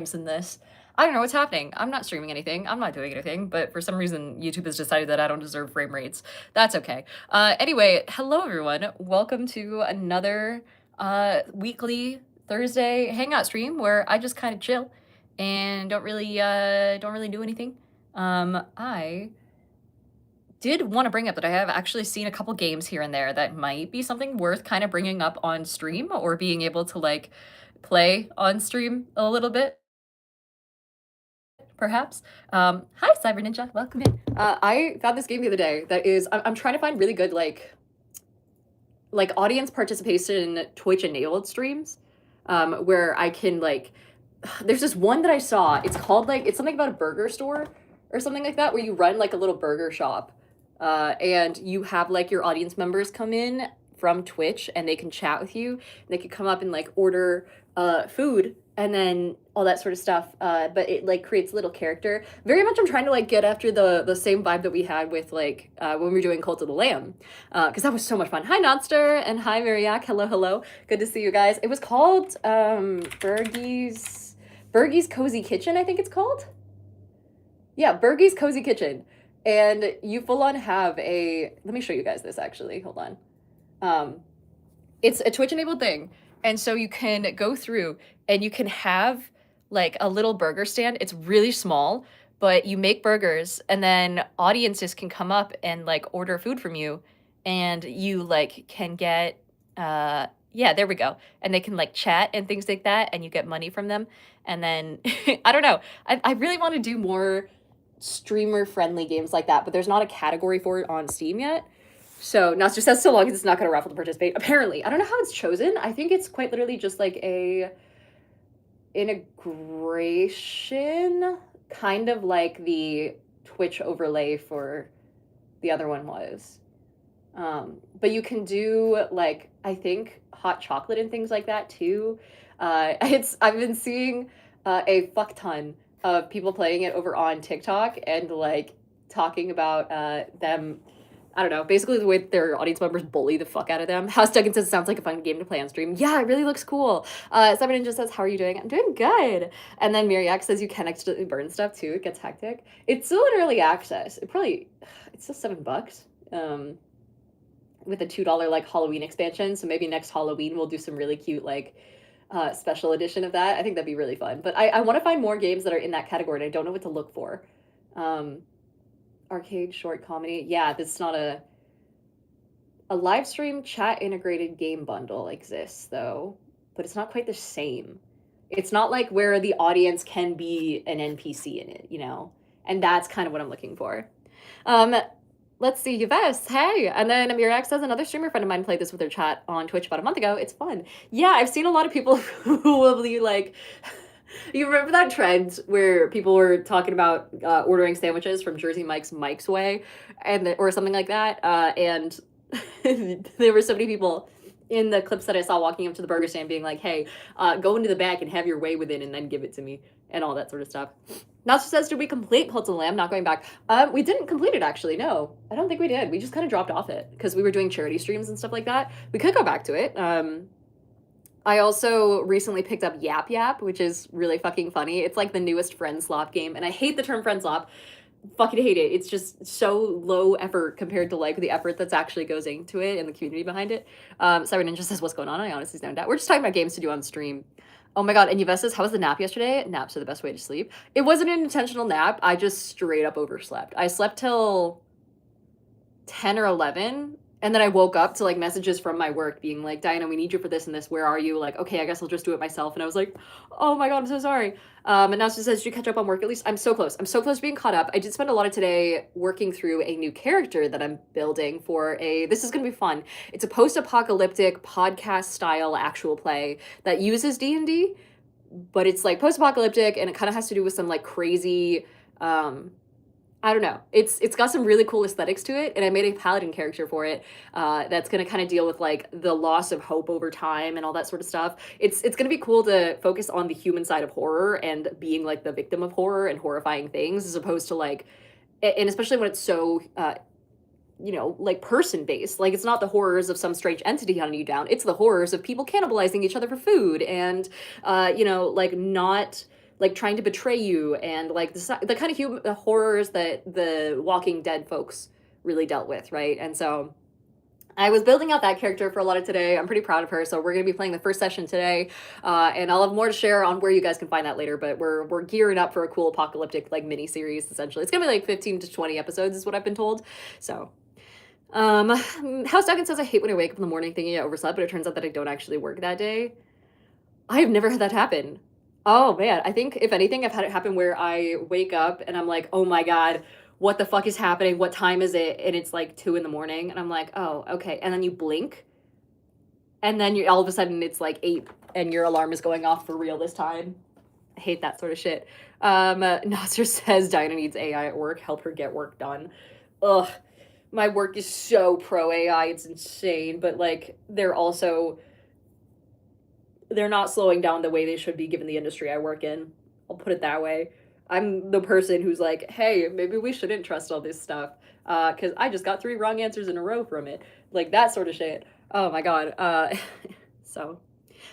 in this. I don't know what's happening. I'm not streaming anything. I'm not doing anything, but for some reason, YouTube has decided that I don't deserve frame rates. That's okay. Anyway, hello everyone. Welcome to another weekly Thursday hangout stream where I just kind of chill and don't really do anything. I did want to bring up that I have actually seen a couple games here and there that might be something worth kind of bringing up on stream or being able to like play on stream a little bit perhaps. Hi, Cyber Ninja. Welcome in. I found this game the other day that is, I'm trying to find really good, like audience participation Twitch enabled streams, where I can, like, there's this one that I saw. It's called, like, it's something about a burger store or something like that, where you run, like, a little burger shop. And you have, like, your audience members come in from Twitch and they can chat with you. They can come up and, like, order food and then all that sort of stuff. But it like creates a little character. Very much I'm trying to like get after the same vibe that we had with like when we were doing Cult of the Lamb. Because that was so much fun. Hi Nodster and hi Mariak. Hello, hello. Good to see you guys. It was called Bergie's Cozy Kitchen, I think it's called. Yeah, Bergie's Cozy Kitchen. And you full on have a, let me show you guys this actually. Hold on. It's a Twitch enabled thing. And so you can go through and you can have like a little burger stand. It's really small, but you make burgers and then audiences can come up and like order food from you and you like can get yeah, there we go. And they can like chat and things like that and you get money from them. And then I don't know. I really want to do more streamer friendly games like that, but there's not a category for it on Steam yet. So Nostra says so long as it's not going to raffle to participate. Apparently, I don't know how it's chosen. I think it's quite literally just like a integration, kind of like the Twitch overlay for the other one was. But you can do like I think hot chocolate and things like that too. I've been seeing a fuck ton of people playing it over on TikTok and like talking about them. I don't know, basically the way their audience members bully the fuck out of them. House Duggan says it sounds like a fun game to play on stream. Yeah, it really looks cool. Simon Ninja says, how are you doing? I'm doing good. And then Miriak says you can accidentally burn stuff too. It gets hectic. It's still in early access. It's still $7. With a $2 like Halloween expansion. So maybe next Halloween we'll do some really cute like special edition of that. I think that'd be really fun. But I want to find more games that are in that category and I don't know what to look for. Arcade short comedy. Yeah, this is not a live stream chat integrated game bundle exists though, but it's not quite the same. It's not like where the audience can be an NPC in it, you know? And that's kind of what I'm looking for. Let's see, Yves, hey. And then Amirax says another streamer friend of mine played this with their chat on Twitch about a month ago. It's fun. Yeah, I've seen a lot of people who will be like, you remember that trend where people were talking about ordering sandwiches from Jersey Mike's Way, or something like that, and there were so many people in the clips that I saw walking up to the burger stand being like, "Hey, go into the back and have your way with it, and then give it to me," and all that sort of stuff. Natsu says, "Did we complete Cult of the Lamb?" Not going back. We didn't complete it actually. No, I don't think we did. We just kind of dropped off it because we were doing charity streams and stuff like that. We could go back to it. I also recently picked up Yap Yap, which is really fucking funny. It's like the newest friend slop game, and I hate the term friend slop. Fucking hate it. It's just so low effort compared to like the effort that's actually goes into it and the community behind it. Cyber Ninja says, "What's going on?" I honestly don't doubt. We're just talking about games to do on stream. Oh my god, and Yves says, "How was the nap yesterday?" Naps are the best way to sleep. It wasn't an intentional nap. I just straight up overslept. I slept till 10 or 11 and then I woke up to like messages from my work being like, "Diana, we need you for this and this. Where are you?" Like, okay, I guess I'll just do it myself. And I was like, oh my god, I'm so sorry. And now she says, "Did you catch up on work at least?" I'm so close. I'm so close to being caught up. I did spend a lot of today working through a new character that I'm building for this is going to be fun. It's a post-apocalyptic podcast style actual play that uses D&D, but it's like post-apocalyptic and it kind of has to do with some like crazy, I don't know. It's got some really cool aesthetics to it, and I made a paladin character for it that's going to kind of deal with like the loss of hope over time and all that sort of stuff. It's going to be cool to focus on the human side of horror and being like the victim of horror and horrifying things as opposed to like, and especially when it's so like person based. Like it's not the horrors of some strange entity hunting you down. It's the horrors of people cannibalizing each other for food and like not like trying to betray you, and like the kind of the horrors that the Walking Dead folks really dealt with, right? And so I was building out that character for a lot of today. I'm pretty proud of her. So we're going to be playing the first session today, and I'll have more to share on where you guys can find that later. But we're gearing up for a cool apocalyptic like mini series. Essentially, it's gonna be like 15 to 20 episodes, is what I've been told. So, House Duggan says I hate when I wake up in the morning thinking I overslept, but it turns out that I don't actually work that day. I have never had that happen. Oh man, I think if anything, I've had it happen where I wake up and I'm like, oh my God, what the fuck is happening? What time is it? And it's like 2 in the morning, and I'm like, oh, okay. And then you blink, and then you all of a sudden it's like 8, and your alarm is going off for real this time. I hate that sort of shit. Nasser says Diana needs AI at work. Help her get work done. Ugh, my work is so pro AI. It's insane, but like they're not slowing down the way they should be given the industry I work in. I'll put it that way. I'm the person who's like, hey, maybe we shouldn't trust all this stuff because I just got 3 wrong answers in a row from it. Like that sort of shit. Oh my God. So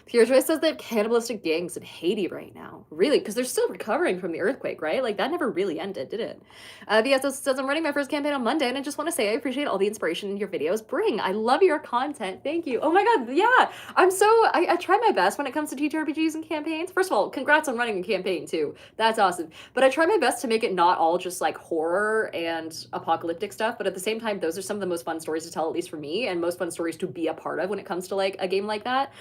Pure Joy says they have cannibalistic gangs in Haiti right now. Really? Because they're still recovering from the earthquake, right? Like, that never really ended, did it? VSO says, I'm running my first campaign on Monday, and I just want to say I appreciate all the inspiration your videos bring. I love your content. Thank you. Oh my God, yeah. I try my best when it comes to TTRPGs and campaigns. First of all, congrats on running a campaign, too. That's awesome. But I try my best to make it not all just, like, horror and apocalyptic stuff, but at the same time, those are some of the most fun stories to tell, at least for me, and most fun stories to be a part of when it comes to, like, a game like that.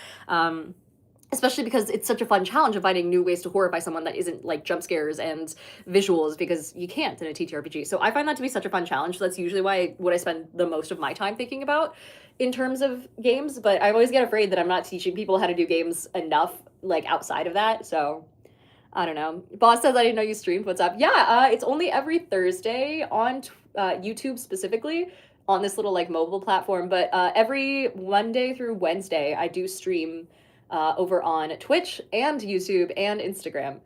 Especially because it's such a fun challenge of finding new ways to horrify someone that isn't like jump scares and visuals, because you can't in a TTRPG. So I find that to be such a fun challenge. So that's usually what I spend the most of my time thinking about in terms of games. But I always get afraid that I'm not teaching people how to do games enough, like outside of that. So I don't know. Boss says I didn't know you streamed. What's up? Yeah, it's only every Thursday on YouTube specifically, on this little like mobile platform. But every Monday through Wednesday, I do stream over on Twitch and YouTube and Instagram.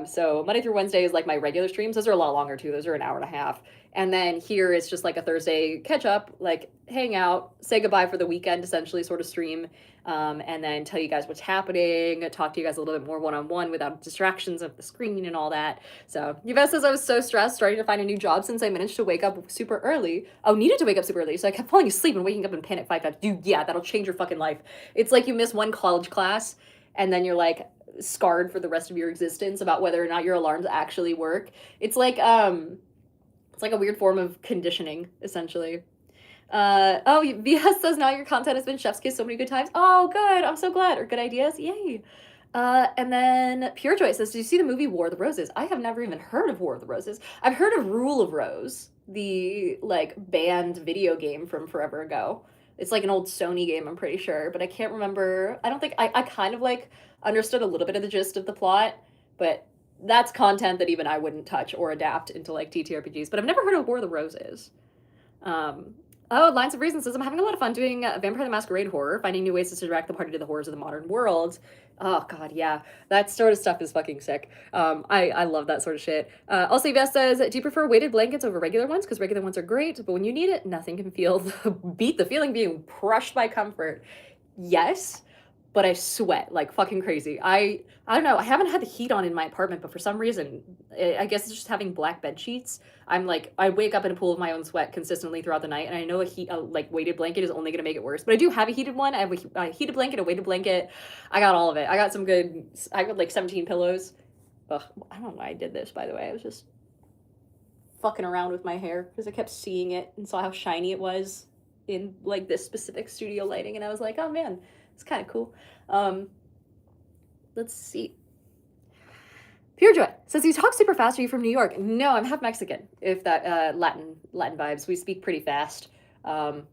So Monday through Wednesday is like my regular streams. Those are a lot longer too. Those are an hour and a half. And then here it's just like a Thursday catch up, like hang out, say goodbye for the weekend, essentially sort of stream. And then tell you guys what's happening, talk to you guys a little bit more one-on-one without distractions of the screen and all that. So Yvette says I was so stressed starting to find a new job since I managed to wake up super early. Oh, needed to wake up super early. So I kept falling asleep and waking up in panic 5 times. Dude, yeah, that'll change your fucking life. It's like you miss one college class and then you're like scarred for the rest of your existence about whether or not your alarms actually work. It's like a weird form of conditioning, essentially. VS says now your content has been chef's kiss so many good times. Oh, good. I'm so glad. Or good ideas. Yay. And then Pure Joy says, did you see the movie War of the Roses? I have never even heard of War of the Roses. I've heard of Rule of Rose, the like banned video game from forever ago. It's like an old Sony game, I'm pretty sure, but I can't remember. I don't think I kind of like understood a little bit of the gist of the plot, but that's content that even I wouldn't touch or adapt into like TTRPGs. But I've never heard of War of the Roses. Lines of Reason says, I'm having a lot of fun doing Vampire the Masquerade horror, finding new ways to direct the party to the horrors of the modern world. Oh, God, yeah. That sort of stuff is fucking sick. I love that sort of shit. Also, Yves says, do you prefer weighted blankets over regular ones? Because regular ones are great, but when you need it, nothing can beat the feeling being crushed by comfort. Yes, but I sweat like fucking crazy. I don't know. I haven't had the heat on in my apartment, but for some reason, I guess it's just having black bed sheets. I'm like, I wake up in a pool of my own sweat consistently throughout the night, and I know a like weighted blanket is only gonna make it worse. But I do have a heated one. I have a heated blanket, a weighted blanket. I got all of it. I got like 17 pillows. Ugh, I don't know why I did this, by the way. I was just fucking around with my hair because I kept seeing it and saw how shiny it was in like this specific studio lighting, and I was like, oh man, it's kind of cool. Let's see. Pure Joy says, you talk super fast. Are you from New York? No, I'm half Mexican. If that Latin vibes, we speak pretty fast. I'm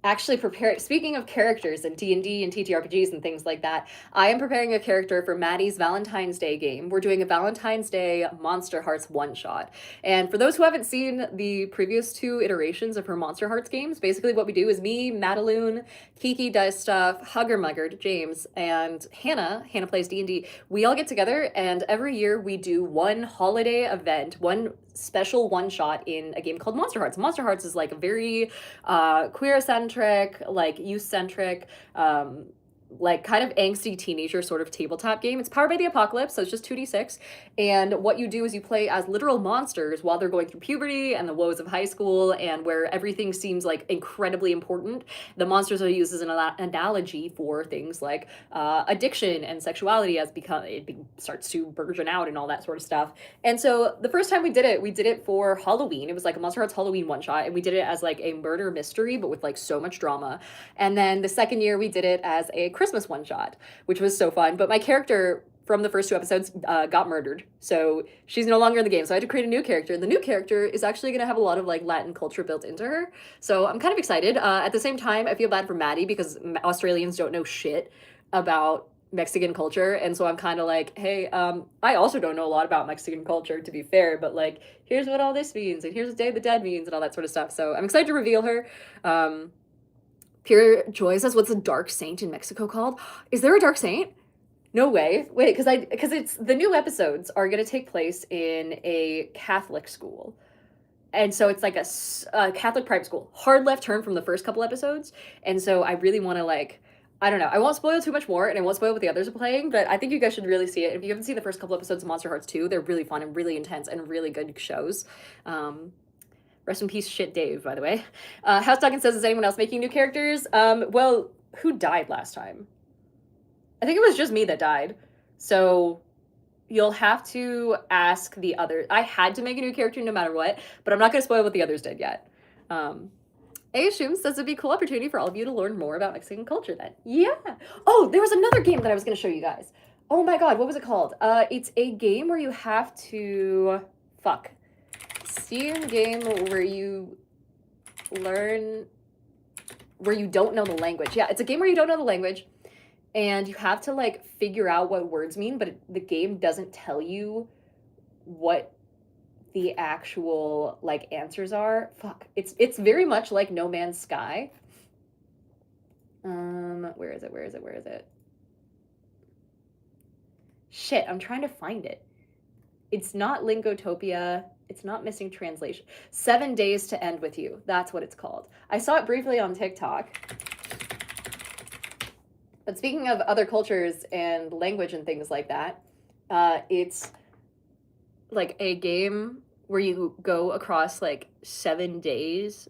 actually prepared. Speaking of characters and D&D and TTRPGs and things like that, I am preparing a character for Maddie's Valentine's Day game. We're doing a Valentine's Day Monster Hearts one-shot. And for those who haven't seen the previous 2 iterations of her Monster Hearts games, basically what we do is me, Madaloon, Kiki does stuff, Hugger Muggard, James, and Hannah plays D&D. We all get together, and every year we do one holiday event, one special one-shot in a game called Monster Hearts. Monster Hearts is like a very queer-centric, like youth-centric like kind of angsty teenager sort of tabletop game. It's powered by the apocalypse, so it's just 2d6. And what you do is you play as literal monsters while they're going through puberty and the woes of high school, and where everything seems like incredibly important. The monsters are used as an analogy for things like addiction and sexuality as starts to burgeon out and all that sort of stuff. And so the first time we did it for Halloween. It was like a Monster Hearts Halloween one shot, and we did it as like a murder mystery, but with like so much drama. And then the second year we did it as a Christmas one shot, which was so fun. But my character from the first two episodes got murdered, so she's no longer in the game. So I had to create a new character, and the new character is actually going to have a lot of like Latin culture built into her. So I'm kind of excited. At the same time, I feel bad for Maddie because Australians don't know shit about Mexican culture, and so I'm kind of like, hey, I also don't know a lot about Mexican culture, to be fair, but like, here's what all this means, and here's what Day of the Dead means, and all that sort of stuff. So I'm excited to reveal her. Pure Joy says, what's a dark saint in Mexico called? Is there a dark saint? No way. Wait, because it's the new episodes are going to take place in a Catholic school. And so it's like a Catholic private school. Hard left turn from the first couple episodes. And so I really want to like, I don't know. I won't spoil too much more, and I won't spoil what the others are playing, but I think you guys should really see it. If you haven't seen the first couple episodes of Monster Hearts 2, they're really fun and really intense and really good shows. Rest in peace, shit Dave, by the way. House Duggan says, is anyone else making new characters? Well, who died last time? I think it was just me that died. So you'll have to ask the others. I had to make a new character no matter what, but I'm not going to spoil what the others did yet. Ashum says it'd be a cool opportunity for all of you to learn more about Mexican culture then. Yeah. Oh, there was another game that I was going to show you guys. Oh my god, what was it called? It's a game where you have to... Fuck. Steam game where you learn... Where you don't know the language. Yeah, it's a game where you don't know the language, and you have to, like, figure out what words mean, but the game doesn't tell you what the actual, like, answers are. Fuck. It's very much like No Man's Sky. Where is it? Shit, I'm trying to find it. It's not Lingotopia. It's not Missing Translation. 7 Days to End With You. That's what it's called. I saw it briefly on TikTok. But speaking of other cultures and language and things like that, it's like a game where you go across like 7 days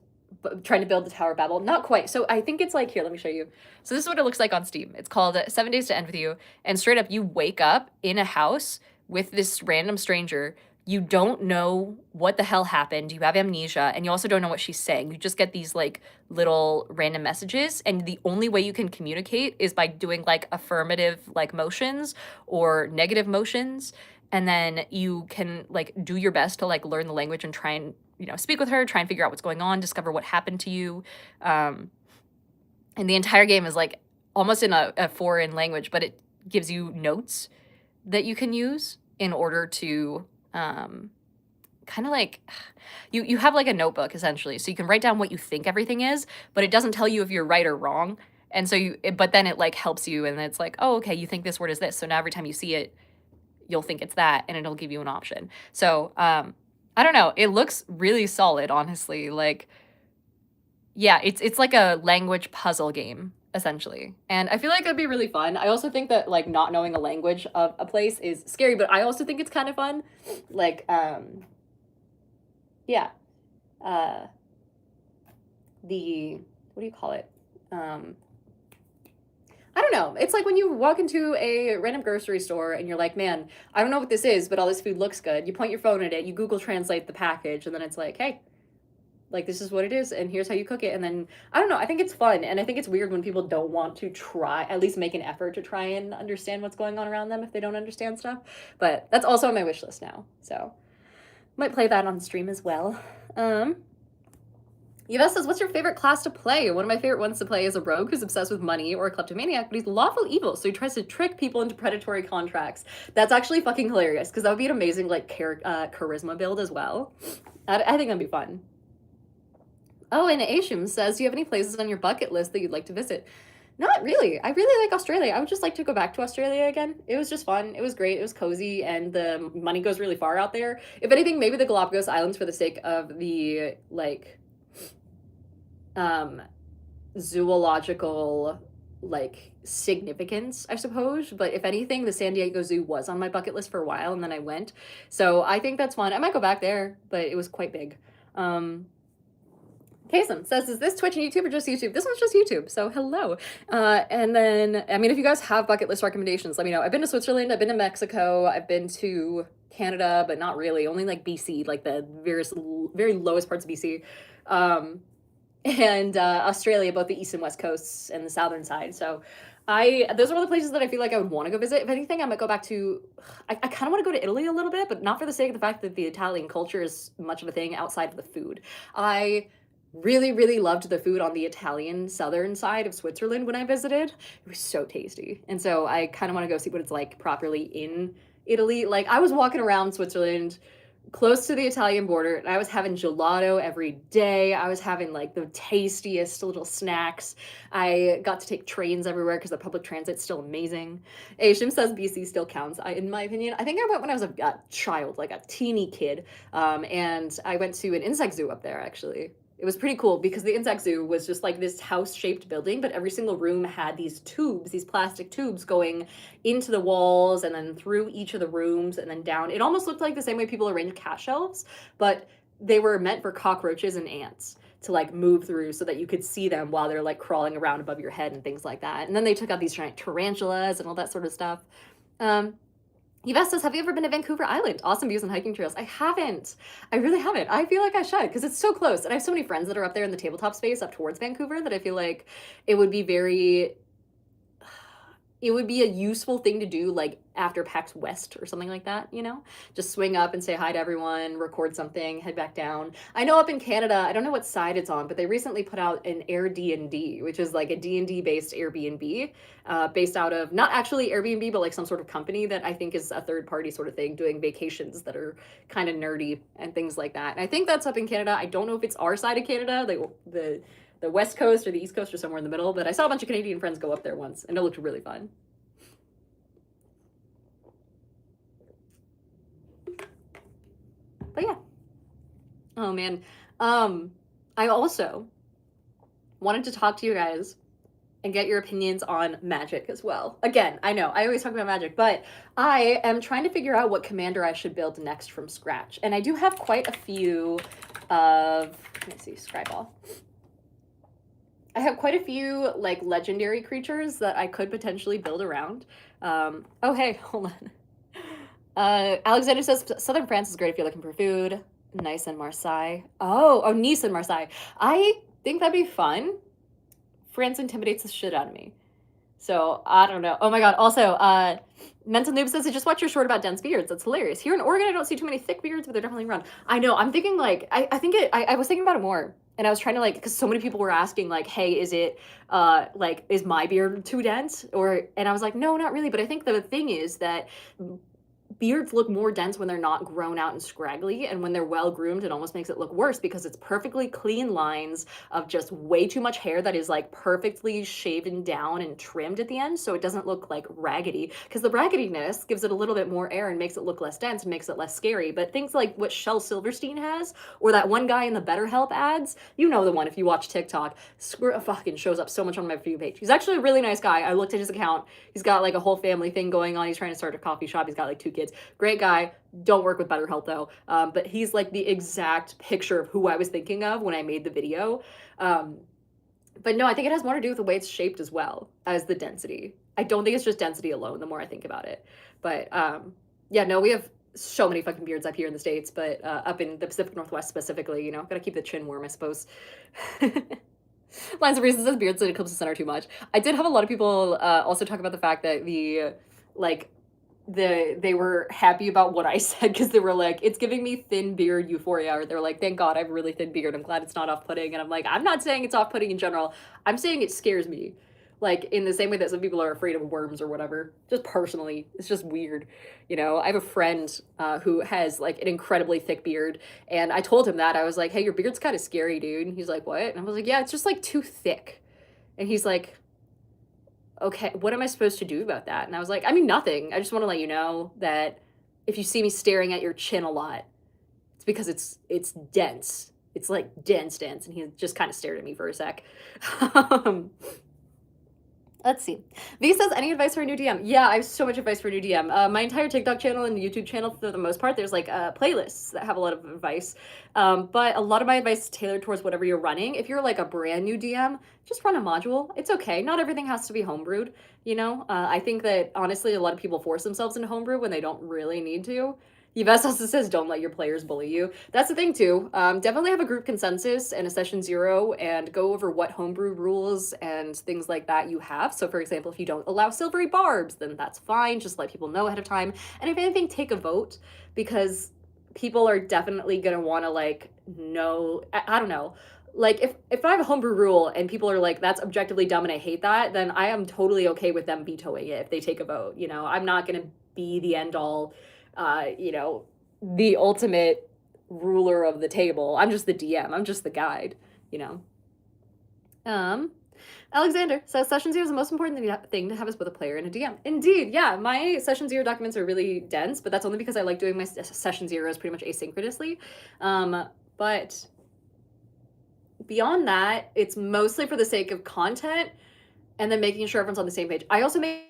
trying to build the Tower of Babel. Not quite. So I think it's like, here, let me show you. So this is what it looks like on Steam. It's called 7 Days to End With You. And straight up, you wake up in a house with this random stranger. You don't know what the hell happened. You have amnesia, and you also don't know what she's saying. You just get these like little random messages, and the only way you can communicate is by doing like affirmative like motions or negative motions. And then you can like do your best to like learn the language and try and, you know, speak with her, try and figure out what's going on, discover what happened to you. And the entire game is like almost in a foreign language, but it gives you notes that you can use in order to kind of like, you have like a notebook essentially, so you can write down what you think everything is, but it doesn't tell you if you're right or wrong. And so but then it like helps you, and it's like, oh, okay, you think this word is this, so now every time you see it, you'll think it's that, and it'll give you an option. So I don't know, it looks really solid, honestly. Like, yeah, it's like a language puzzle game essentially, and I feel like it'd be really fun. I also think that like not knowing a language of a place is scary, but I also think it's kind of fun. Like yeah, the, what do you call it, I don't know. It's like when you walk into a random grocery store and you're like, man, I don't know what this is, but all this food looks good. You point your phone at it, you Google Translate the package, and then it's like, hey, like, this is what it is, and here's how you cook it. And then, I don't know, I think it's fun, and I think it's weird when people don't want to try, at least make an effort to try and understand what's going on around them if they don't understand stuff. But that's also on my wish list now, so might play that on stream as well. Yves says, what's your favorite class to play? One of my favorite ones to play is a rogue who's obsessed with money, or a kleptomaniac, but he's lawful evil, so he tries to trick people into predatory contracts. That's actually fucking hilarious, because that would be an amazing, like, charisma build as well. I think that'd be fun. Oh, and Ashim says, do you have any places on your bucket list that you'd like to visit? Not really. I really like Australia. I would just like to go back to Australia again. It was just fun. It was great. It was cozy, and the money goes really far out there. If anything, maybe the Galapagos Islands for the sake of the, like, zoological, like significance, I suppose. But if anything, the San Diego Zoo was on my bucket list for a while, and then I went. So I think that's fun. I might go back there, but it was quite big. Kasem says, is this Twitch and YouTube or just YouTube? This one's just YouTube, so hello. And then, I mean, if you guys have bucket list recommendations, let me know. I've been to Switzerland, I've been to Mexico, I've been to Canada, but not really, only like BC, like the very lowest parts of BC. And Australia, both the east and west coasts and the southern side. So those are all the places that I feel like I would want to go visit. If anything, I might go back to, I kind of want to go to Italy a little bit, but not for the sake of the fact that the Italian culture is much of a thing outside of the food. I really, really loved the food on the Italian southern side of Switzerland when I visited. It was so tasty. And so I kind of want to go see what it's like properly in Italy. Like, I was walking around Switzerland close to the Italian border, and I was having gelato every day. I was having like the tastiest little snacks. I got to take trains everywhere because the public transit's still amazing. Ashim says BC still counts. In my opinion, I think I went when I was a child, like a teeny kid, and I went to an insect zoo up there actually. It was pretty cool because the insect zoo was just like this house-shaped building, but every single room had these tubes, these plastic tubes going into the walls and then through each of the rooms and then down. It almost looked like the same way people arrange cash shelves, but they were meant for cockroaches and ants to like move through so that you could see them while they're like crawling around above your head and things like that. And then they took out these giant tarantulas and all that sort of stuff. Yves says, have you ever been to Vancouver Island? Awesome views and hiking trails. I haven't. I really haven't. I feel like I should because it's so close. And I have so many friends that are up there in the tabletop space up towards Vancouver that I feel like it would be it would be a useful thing to do like after PAX West or something like that, you know? Just swing up and say hi to everyone, record something, head back down. I know up in Canada, I don't know what side it's on, but they recently put out an Airbnb, which is like a D&D based Airbnb, based out of not actually Airbnb, but like some sort of company that I think is a third party sort of thing, doing vacations that are kind of nerdy and things like that. And I think that's up in Canada. I don't know if it's our side of Canada, like the West Coast or the East Coast or somewhere in the middle, but I saw a bunch of Canadian friends go up there once and it looked really fun. But yeah. Oh man. I also wanted to talk to you guys and get your opinions on Magic as well. Again, I know I always talk about Magic, but I am trying to figure out what commander I should build next from scratch. And I do have quite a few of, let me see, Scryball. I have quite a few like legendary creatures that I could potentially build around. Oh, hey, hold on. Alexander says Southern France is great if you're looking for food. Nice in Marseille. Oh, Nice and Marseille. I think that'd be fun. France intimidates the shit out of me. So I don't know. Oh my god. Also, Mental Noob says, I just watched your short about dense beards. That's hilarious. Here in Oregon, I don't see too many thick beards, but they're definitely around. I know. I'm thinking like I was thinking about it more. And I was trying to like, because so many people were asking like, hey, is it like, is my beard too dense? And I was like, no, not really. But I think the thing is that beards look more dense when they're not grown out and scraggly, and when they're well groomed it almost makes it look worse because it's perfectly clean lines of just way too much hair that is like perfectly shaven down and trimmed at the end, so it doesn't look like raggedy, because the raggediness gives it a little bit more air and makes it look less dense and makes it less scary. But things like what Shel Silverstein has, or that one guy in the BetterHelp ads, you know, the one if you watch TikTok, fucking shows up so much on my view page. He's actually a really nice guy. I looked at his account. He's got like a whole family thing going on. He's trying to start a coffee shop. He's got like 2 kids. Great guy. Don't work with BetterHelp though. But he's like the exact picture of who I was thinking of when I made the video. But no, I think it has more to do with the way it's shaped as well as the density. I don't think it's just density alone the more I think about it. But yeah, no, we have so many fucking beards up here in the States, but up in the Pacific Northwest specifically, you know, gotta keep the chin warm, I suppose. Lines of Reason says beards that eclipse the center too much. I did have a lot of people also talk about the fact that they were happy about what I said, because they were like, it's giving me thin beard euphoria, or they're like, thank God I have a really thin beard, I'm glad it's not off-putting. And I'm like, I'm not saying it's off-putting in general, I'm saying it scares me, like in the same way that some people are afraid of worms or whatever. Just personally, it's just weird, you know. I have a friend who has like an incredibly thick beard, and I told him that. I was like, hey, your beard's kind of scary, dude. And he's like, what? And I was like, yeah, it's just like too thick. And he's like, okay, what am I supposed to do about that? And I was like, I mean, nothing. I just want to let you know that if you see me staring at your chin a lot, it's because it's dense. It's like dense. And he just kind of stared at me for a sec. Let's see. V says, any advice for a new DM? Yeah, I have so much advice for a new DM. My entire TikTok channel and YouTube channel, for the most part, there's like playlists that have a lot of advice. But a lot of my advice is tailored towards whatever you're running. If you're like a brand new DM, just run a module. It's okay. Not everything has to be homebrewed. You know, I think that honestly, a lot of people force themselves into homebrew when they don't really need to. Yves also says, don't let your players bully you. That's the thing, too. Definitely have a group consensus and a session zero and go over what homebrew rules and things like that you have. So, for example, if you don't allow silvery barbs, then that's fine. Just let people know ahead of time. And if anything, take a vote because people are definitely going to want to, like, know. I don't know. Like, if I have a homebrew rule and people are like, that's objectively dumb and I hate that, then I am totally okay with them vetoing it if they take a vote. You know, I'm not going to be the end all you know, the ultimate ruler of the table. I'm just the DM. I'm just the guide, you know. Alexander says session zero is the most important thing to have is both a player and a DM. Indeed, yeah. My session zero documents are really dense, but that's only because I like doing my session zeros pretty much asynchronously. But beyond that, it's mostly for the sake of content and then making sure everyone's on the same page. I also make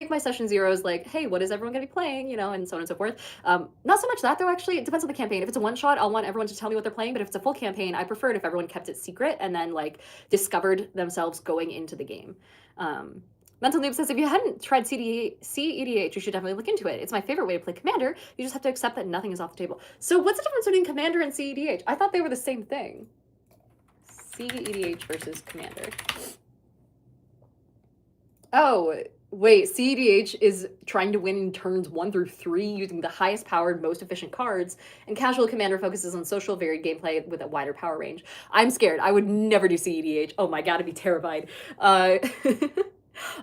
my session zeros like, hey, what is everyone going to be playing, you know, and so on and so forth. Not so much that though, actually. It depends on the campaign. If it's a one shot, I'll want everyone to tell me what they're playing, but if it's a full campaign, I prefer it if everyone kept it secret and then like discovered themselves going into the game. Mental Noob says, if you hadn't tried CEDH, you should definitely look into it. It's my favorite way to play Commander. You just have to accept that nothing is off the table. So what's the difference between Commander and CEDH? I thought they were the same thing. CEDH versus Commander. Oh, wait, CEDH is trying to win in turns 1 through 3 using the highest powered, most efficient cards, and Casual Commander focuses on social, varied gameplay with a wider power range. I'm scared. I would never do CEDH. Oh my god, I'd be terrified.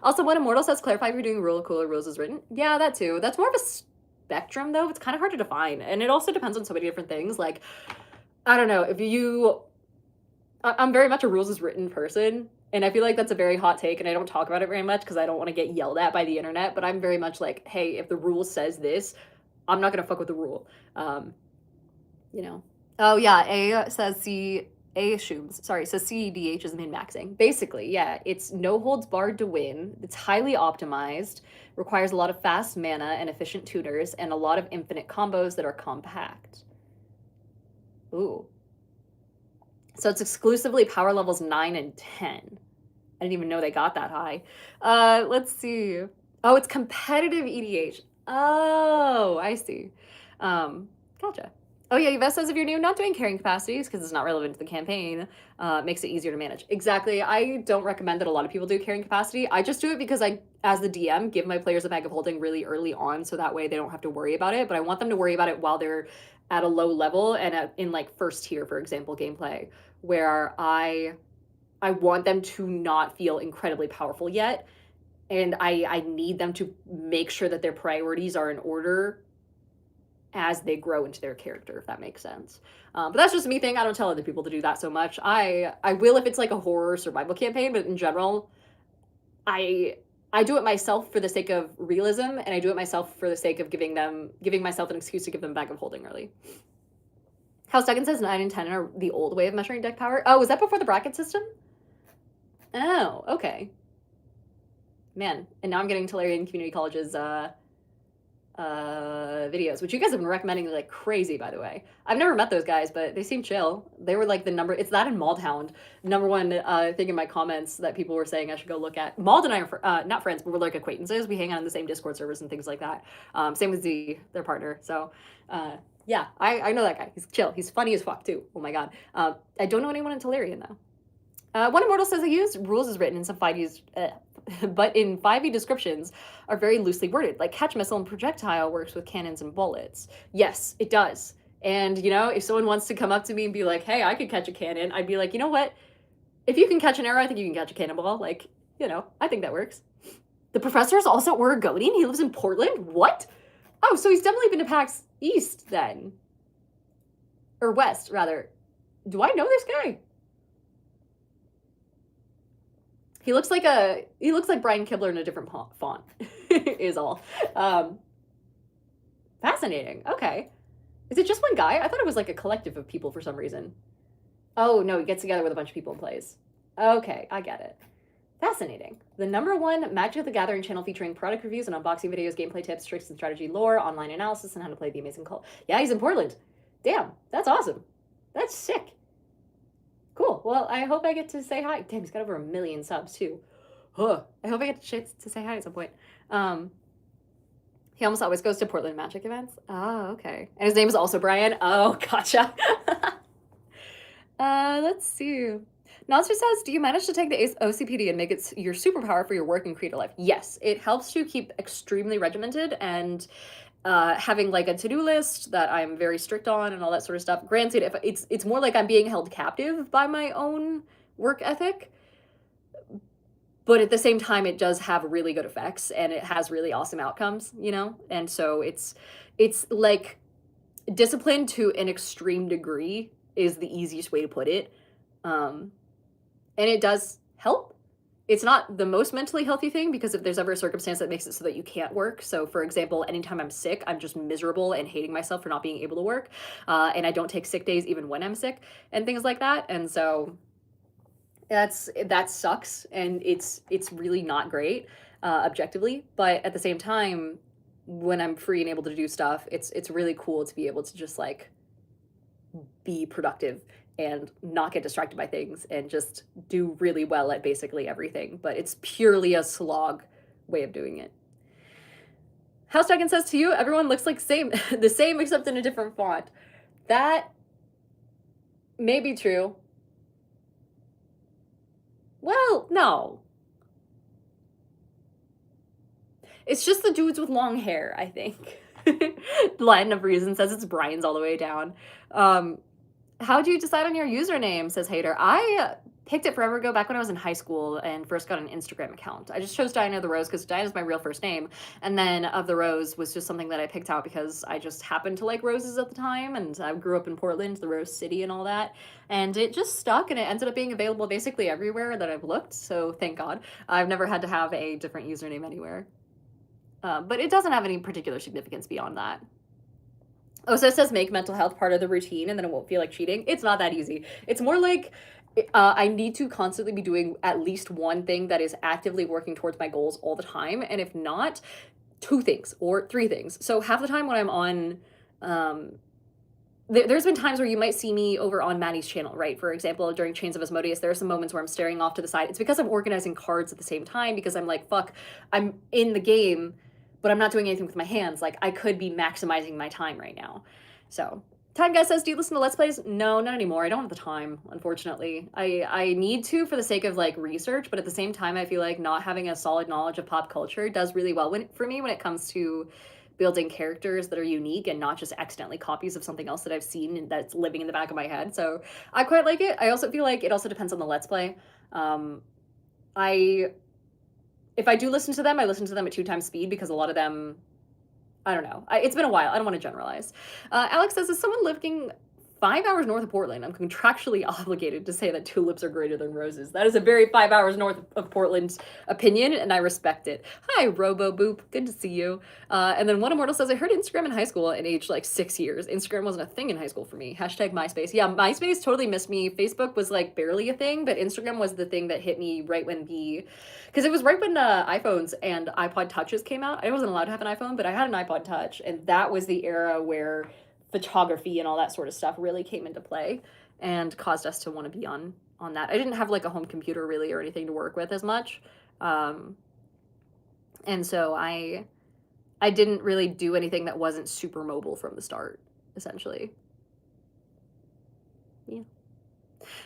Also, One Immortal says, clarify if you're doing rule cooler rules as written. Yeah, that too. That's more of a spectrum, though. It's kind of hard to define, and it also depends on so many different things. Like, I don't know, if you... I'm very much a rules as written person, and I feel like that's a very hot take, and I don't talk about it very much because I don't want to get yelled at by the internet, but I'm very much like, hey, if the rule says this, I'm not going to fuck with the rule. You know. Oh, yeah, A says says CEDH is min-maxing. Basically, yeah, it's no holds barred to win, it's highly optimized, requires a lot of fast mana and efficient tuners, and a lot of infinite combos that are compact. Ooh. So it's exclusively power levels 9 and 10. I didn't even know they got that high. Let's see. Oh, it's competitive EDH. Oh, I see. Gotcha. Oh yeah, Yves says if you're new, not doing carrying capacities because it's not relevant to the campaign, makes it easier to manage. Exactly. I don't recommend that a lot of people do carrying capacity. I just do it because I, as the DM, give my players a bag of holding really early on so that way they don't have to worry about it. But I want them to worry about it while they're at a low level and in like first tier, for example, gameplay, where I want them to not feel incredibly powerful yet. And I need them to make sure that their priorities are in order as they grow into their character, if that makes sense. But that's just me thing. I don't tell other people to do that so much. I will if it's like a horror survival campaign, but in general, I do it myself for the sake of realism, and I do it myself for the sake of giving myself an excuse to give them a bag of holding early. House Duggan says 9 and 10 are the old way of measuring deck power. Oh, was that before the bracket system? Oh, okay. Man, and now I'm getting Tolarian Community College's videos, which you guys have been recommending like crazy, by the way. I've never met those guys, but they seem chill. They were like it's that and Mauled number one thing in my comments that people were saying I should go look at. Mauled and I are not friends, but we're like acquaintances. We hang out on the same Discord servers and things like that. Same with Z, their partner. So yeah, I know that guy. He's chill. He's funny as fuck too. Oh my god. I don't know anyone in Tolarian though. One Immortal says I use rules as written in some 5E's, but in 5e descriptions are very loosely worded. Like catch missile and projectile works with cannons and bullets. Yes, it does. And, you know, if someone wants to come up to me and be like, hey, I could catch a cannon, I'd be like, you know what? If you can catch an arrow, I think you can catch a cannonball. Like, you know, I think that works. The professor is also Oregonian? He lives in Portland? What? Oh, so he's definitely been to PAX East then. Or West, rather. Do I know this guy? He looks like Brian Kibler in a different font, is all. Fascinating. Okay. Is it just one guy? I thought it was like a collective of people for some reason. Oh, no, he gets together with a bunch of people and plays. Okay, I get it. Fascinating. The #1 Magic the Gathering channel featuring product reviews and unboxing videos, gameplay tips, tricks and strategy lore, online analysis, and how to play the amazing cult. Yeah, he's in Portland. Damn, that's awesome. That's sick. Cool. Well, I hope I get to say hi. Damn, he's got over 1 million subs too. Huh. I hope I get to say hi at some point. He almost always goes to Portland Magic events. Oh, okay. And his name is also Brian. Oh, gotcha. Let's see. Nostra says, do you manage to take the OCPD and make it your superpower for your work and creative life? Yes, it helps to keep extremely regimented and having like a to-do list that I'm very strict on and all that sort of stuff. Granted, if it's more like I'm being held captive by my own work ethic, but at the same time, it does have really good effects and it has really awesome outcomes, you know? And so it's like discipline to an extreme degree is the easiest way to put it. And it does help. It's not the most mentally healthy thing because if there's ever a circumstance that makes it so that you can't work. So, for example, anytime I'm sick, I'm just miserable and hating myself for not being able to work. And I don't take sick days even when I'm sick and things like that. And so that sucks and it's really not great objectively. But at the same time, when I'm free and able to do stuff, it's really cool to be able to just like be productive and not get distracted by things and just do really well at basically everything. But it's purely a slog way of doing it. House Dragon says to you, everyone looks like the same except in a different font. That may be true. Well, no. It's just the dudes with long hair, I think. Latin of Reason says it's Brian's all the way down. How do you decide on your username, says Hater? I picked it forever ago, back when I was in high school and first got an Instagram account. I just chose Diana of the Rose because Diana's my real first name. And then Of the Rose was just something that I picked out because I just happened to like roses at the time. And I grew up in Portland, the Rose City and all that. And it just stuck and it ended up being available basically everywhere that I've looked. So thank God. I've never had to have a different username anywhere. But it doesn't have any particular significance beyond that. Oh, so it says make mental health part of the routine and then it won't feel like cheating. It's not that easy. It's more like I need to constantly be doing at least one thing that is actively working towards my goals all the time. And if not, 2 things or 3 things. So half the time when I'm on, there's been times where you might see me over on Maddie's channel, right? For example, during Chains of Asmodeus, there are some moments where I'm staring off to the side. It's because I'm organizing cards at the same time because I'm like, fuck, I'm in the game but I'm not doing anything with my hands. Like, I could be maximizing my time right now. So, Time Guy says, do you listen to Let's Plays? No, not anymore. I don't have the time, unfortunately. I need to for the sake of, like, research, but at the same time, I feel like not having a solid knowledge of pop culture does really well for me when it comes to building characters that are unique and not just accidentally copies of something else that I've seen and that's living in the back of my head. So, I quite like it. I also feel like it also depends on the Let's Play. If I do listen to them, I listen to them at 2 times speed because a lot of them, I don't know. It's been a while. I don't want to generalize. Alex says, is someone living 5 hours north of Portland? I'm contractually obligated to say that tulips are greater than roses. That is a very 5 hours north of Portland opinion, and I respect it. Hi, Robo Boop. Good to see you. And then One Immortal says, I heard Instagram in high school and aged like 6 years. Instagram wasn't a thing in high school for me. Hashtag MySpace. Yeah, MySpace totally missed me. Facebook was like barely a thing, but Instagram was the thing that hit me right when because it was right when iPhones and iPod Touches came out. I wasn't allowed to have an iPhone, but I had an iPod Touch, and that was the era where photography and all that sort of stuff really came into play and caused us to want to be on that. I didn't have like a home computer really or anything to work with as much. And so I didn't really do anything that wasn't super mobile from the start, essentially. Yeah.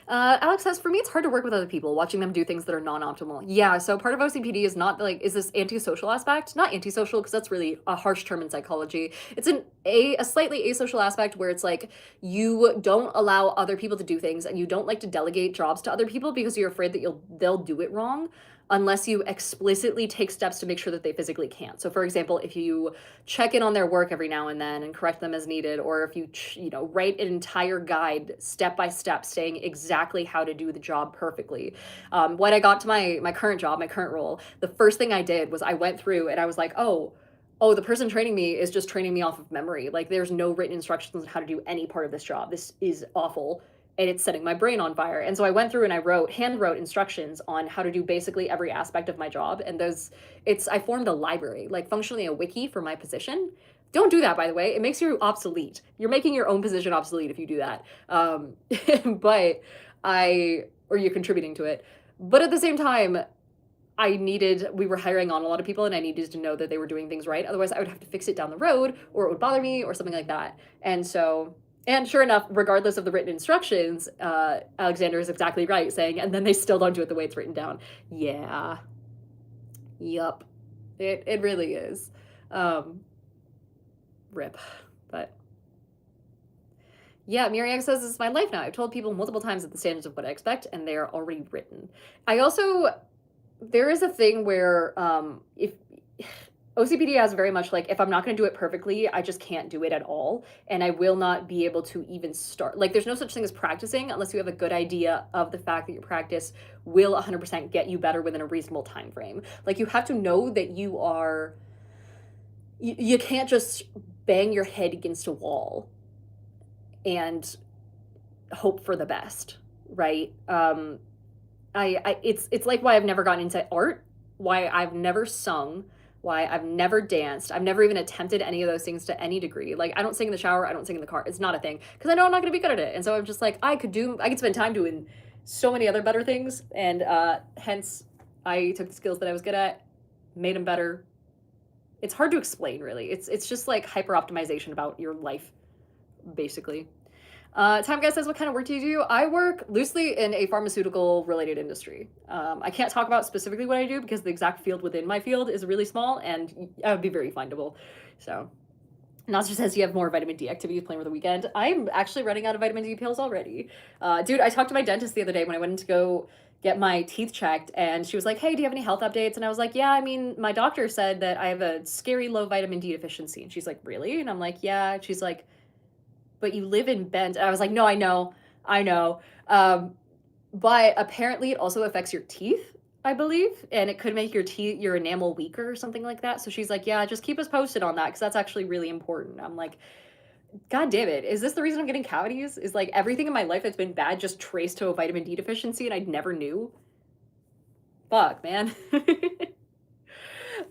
Alex says, for me, it's hard to work with other people, watching them do things that are non-optimal. Yeah, so part of OCPD is not like, is this antisocial aspect? Not antisocial, because that's really a harsh term in psychology. It's a slightly asocial aspect where it's like, you don't allow other people to do things, and you don't like to delegate jobs to other people because you're afraid that they'll do it wrong unless you explicitly take steps to make sure that they physically can't. So for example, if you check in on their work every now and then and correct them as needed, or if you write an entire guide step by step saying exactly how to do the job perfectly. When I got to my current job, my current role, the first thing I did was I went through and I was like, oh, the person training me is just training me off of memory. Like there's no written instructions on how to do any part of this job. This is awful. and it's setting my brain on fire. And so I went through and hand wrote instructions on how to do basically every aspect of my job. And I formed a library, like functionally a wiki for my position. Don't do that, by the way. It makes you obsolete. You're making your own position obsolete if you do that. But or you're contributing to it. But at the same time, we were hiring on a lot of people and I needed to know that they were doing things right. Otherwise, I would have to fix it down the road or it would bother me or something like that. And sure enough, regardless of the written instructions, Alexander is exactly right, saying, and then they still don't do it the way it's written down. Yeah. Yup. It really is. Rip. But yeah, Miriam says, this is my life now. I've told people multiple times that the standards of what I expect, and they are already written. There is a thing where if OCPD has very much like, if I'm not going to do it perfectly, I just can't do it at all. And I will not be able to even start. Like, there's no such thing as practicing unless you have a good idea of the fact that your practice will 100% get you better within a reasonable time frame. Like, you have to know that you can't just bang your head against a wall and hope for the best, right? It's like why I've never gotten into art, why I've never sung, why I've never danced. I've never even attempted any of those things to any degree. Like, I don't sing in the shower, I don't sing in the car. It's not a thing because I know I'm not going to be good at it. And so I'm just like, I could spend time doing so many other better things, and hence I took the skills that I was good at, made them better. It's hard to explain, really. It's just like hyper optimization about your life, basically. Time Guy says, what kind of work do you do? I work loosely in a pharmaceutical related industry. I can't talk about specifically what I do because the exact field within my field is really small and I would be very findable. So, Nasser says you have more vitamin D activities planned for the weekend. I'm actually running out of vitamin D pills already. Dude, I talked to my dentist the other day when I went in to go get my teeth checked, and she was like, hey, do you have any health updates? And I was like, yeah, I mean, my doctor said that I have a scary low vitamin D deficiency. And she's like, really? And I'm like, yeah. And she's like, but you live in Bend. And I was like, no, I know. But apparently it also affects your teeth, I believe, and it could make your enamel weaker or something like that. So she's like, yeah, just keep us posted on that because that's actually really important. I'm like, God damn it. Is this the reason I'm getting cavities? Is like everything in my life that's been bad just traced to a vitamin D deficiency and I never knew? Fuck, man.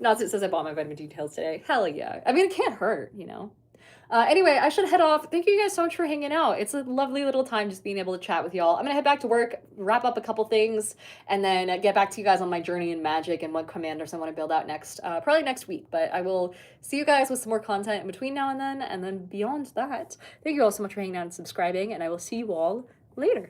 Nazit says I bought my vitamin D pills today. Hell yeah. I mean, it can't hurt, you know? Anyway, I should head off. Thank you guys so much for hanging out. It's a lovely little time just being able to chat with y'all. I'm gonna head back to work, wrap up a couple things, and then get back to you guys on my journey in Magic and what commanders I want to build out next. Probably next week, but I will see you guys with some more content in between now and then beyond that. Thank you all so much for hanging out and subscribing, and I will see you all later.